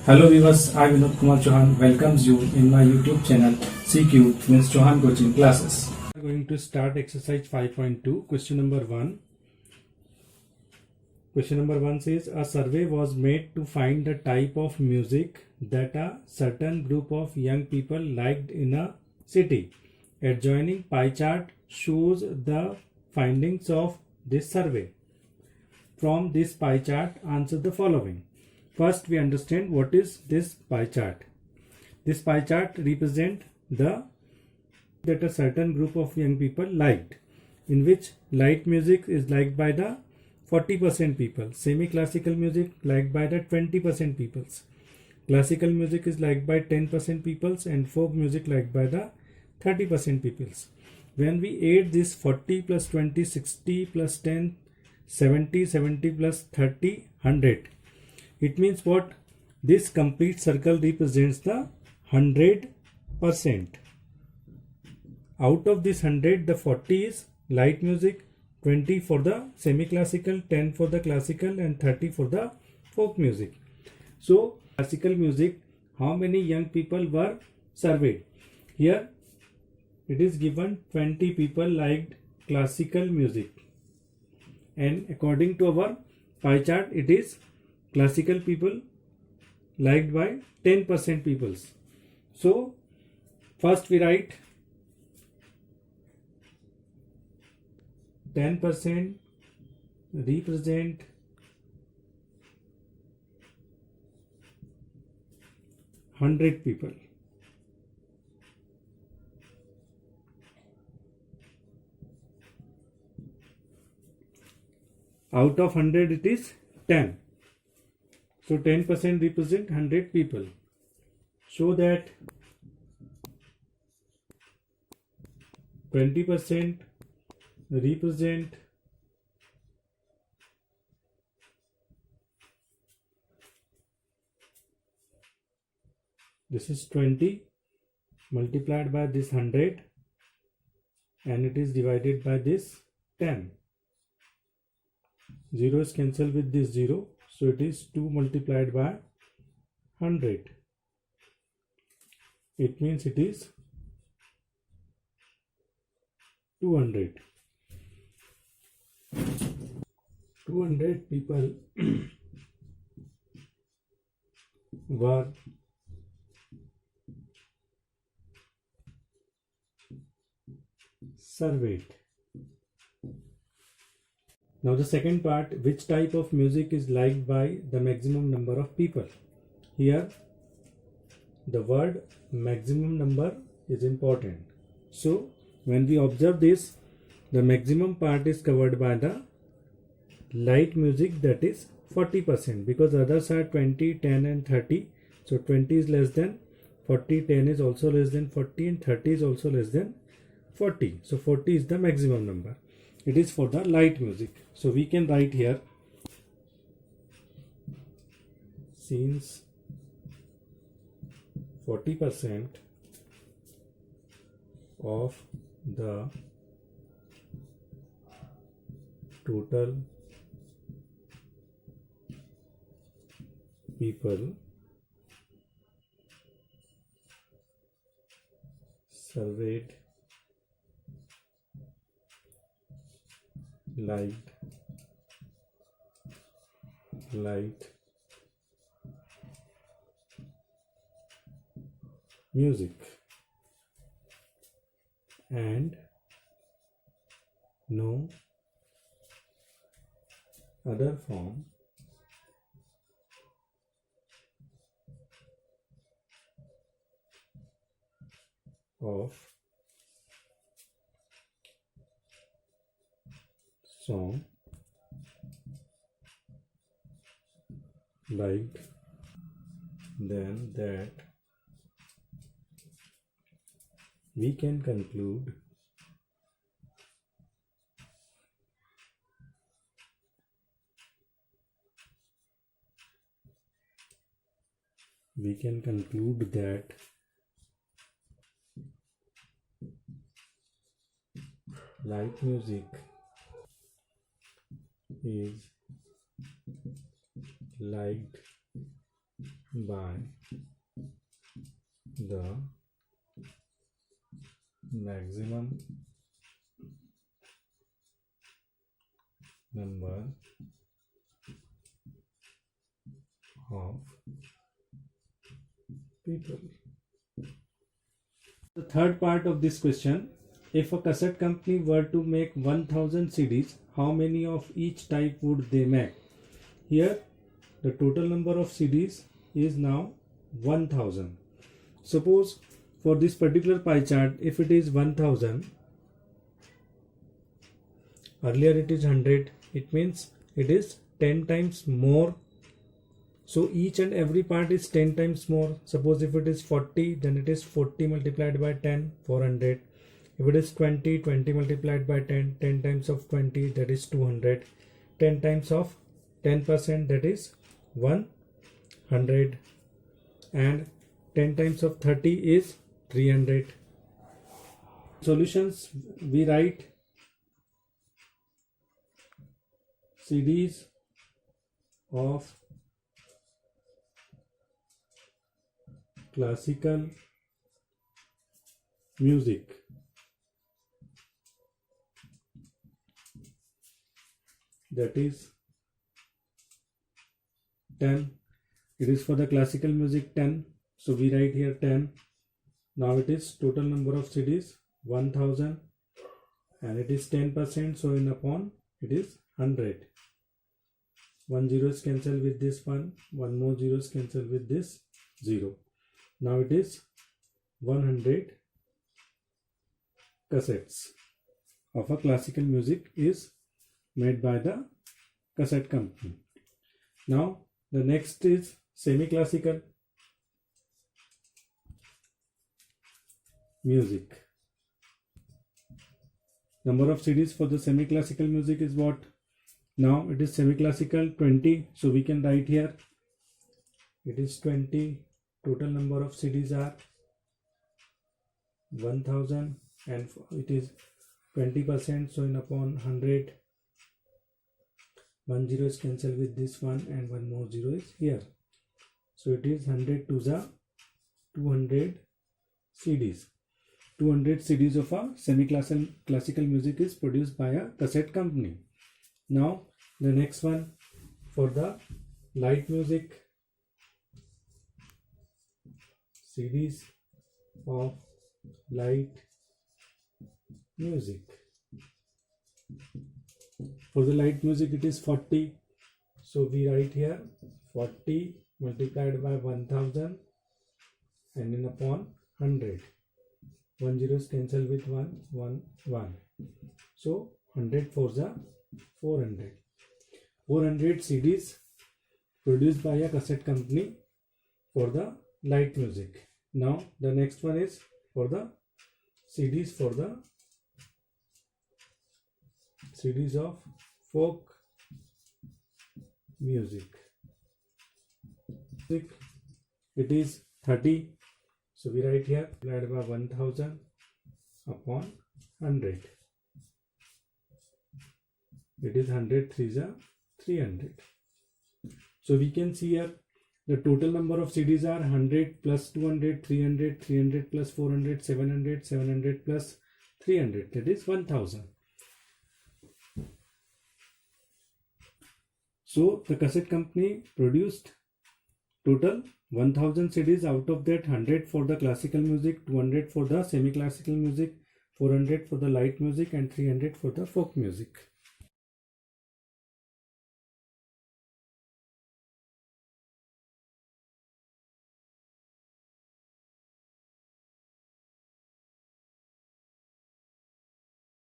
Hello viewers, I Vinod Kumar Chauhan welcomes you in my YouTube channel CQ means Chauhan Coaching Classes. We are going to start exercise 5.2 question number 1. Question number 1 says a survey was made to find the type of music that a certain group of young people liked in a city. Adjoining pie chart shows the findings of this survey. From this pie chart, answer the following. First, we understand what is this pie chart. This pie chart represents that a certain group of young people liked, in which light music is liked by the 40% people, semi-classical music liked by the 20% peoples, classical music is liked by 10% peoples, and folk music liked by the 30% peoples. When we add this 40 plus 20, 60 plus 10, 70, 70 plus 30, 100. It means what? This complete circle represents the 100%. Out of this 100, the 40 is light music, 20 for the semi-classical, 10 for the classical, and 30 for the folk music. So, classical music, how many young people were surveyed? Here, it is given 20 people liked classical music. And according to our pie chart, it is classical people liked by 10% peoples. So first we write 10% represent 100 people. Out of 100 it is 10. So 10% represent 100 people. So that 20% represent 20 multiplied by this 100 and it is divided by this 10. Zeros cancel with this 0. So it is 2 multiplied by 100. It means it is 200. 200 people were surveyed. Now the second part, which type of music is liked by the maximum number of people? Here the word maximum number is important. So when we observe this, the maximum part is covered by the light music, that is 40%, because others are 20, 10 and 30. So 20 is less than 40, 10 is also less than 40 and 30 is also less than 40. So 40 is the maximum number. It is for the light music. So we can write here, since 40% of the total people surveyed liked light music and no other form of song liked than that. We can conclude that light music is liked by the maximum number of people. The third part of this question, if a cassette company were to make 1000 CDs, how many of each type would they make? Here the total number of CDs is now 1000. Suppose for this particular pie chart, if it is 1000, earlier it is 100, it means it is 10 times more. So each and every part is 10 times more. Suppose if it is 40, then it is 40 multiplied by 10, 400. If it is 20, 20 multiplied by 10, 10 times of 20, that is 200. 10 times of 10%, that is 100. And 10 times of 30 is 300. Solutions, we write CDs of classical music that is 10. It is for the classical music 10, so we write here 10. Now it is total number of CDs 1000 and it is 10%, so in upon it is 100. 1 zero is cancelled with this one more zero is cancelled with this 0. Now it is 100 cassettes of a classical music is made by the cassette company. Now the next is semi-classical music. Number of CDs for the semi-classical music is what? Now it is semi-classical 20, so we can write here it is 20. Total number of CDs are 1000 and it is 20%, so in upon 100, 1 zero is cancelled with this one and one more zero is here, so it is 100 to the 200 CDs. 200 CDs of a semi-classical music is produced by a cassette company. Now the next one for the light music, CDs of light music. For the light music it is 40, so we write here 40 multiplied by 1000 and in upon 100. 1 zero is cancelled with 1, so 100 for the 400. 400 CDs produced by a cassette company for the light music. Now the next one is for the CDs of folk music. It is 30, so we write here divided by 1000 upon 100. It is 100 3s are 300. So we can see here the total number of CDs are 100 plus 200, 300, 300 plus 400, 700, 700 plus 300, that is 1000. So the cassette company produced total 1000 CDs, out of that 100 for the classical music, 200 for the semi-classical music, 400 for the light music and 300 for the folk music.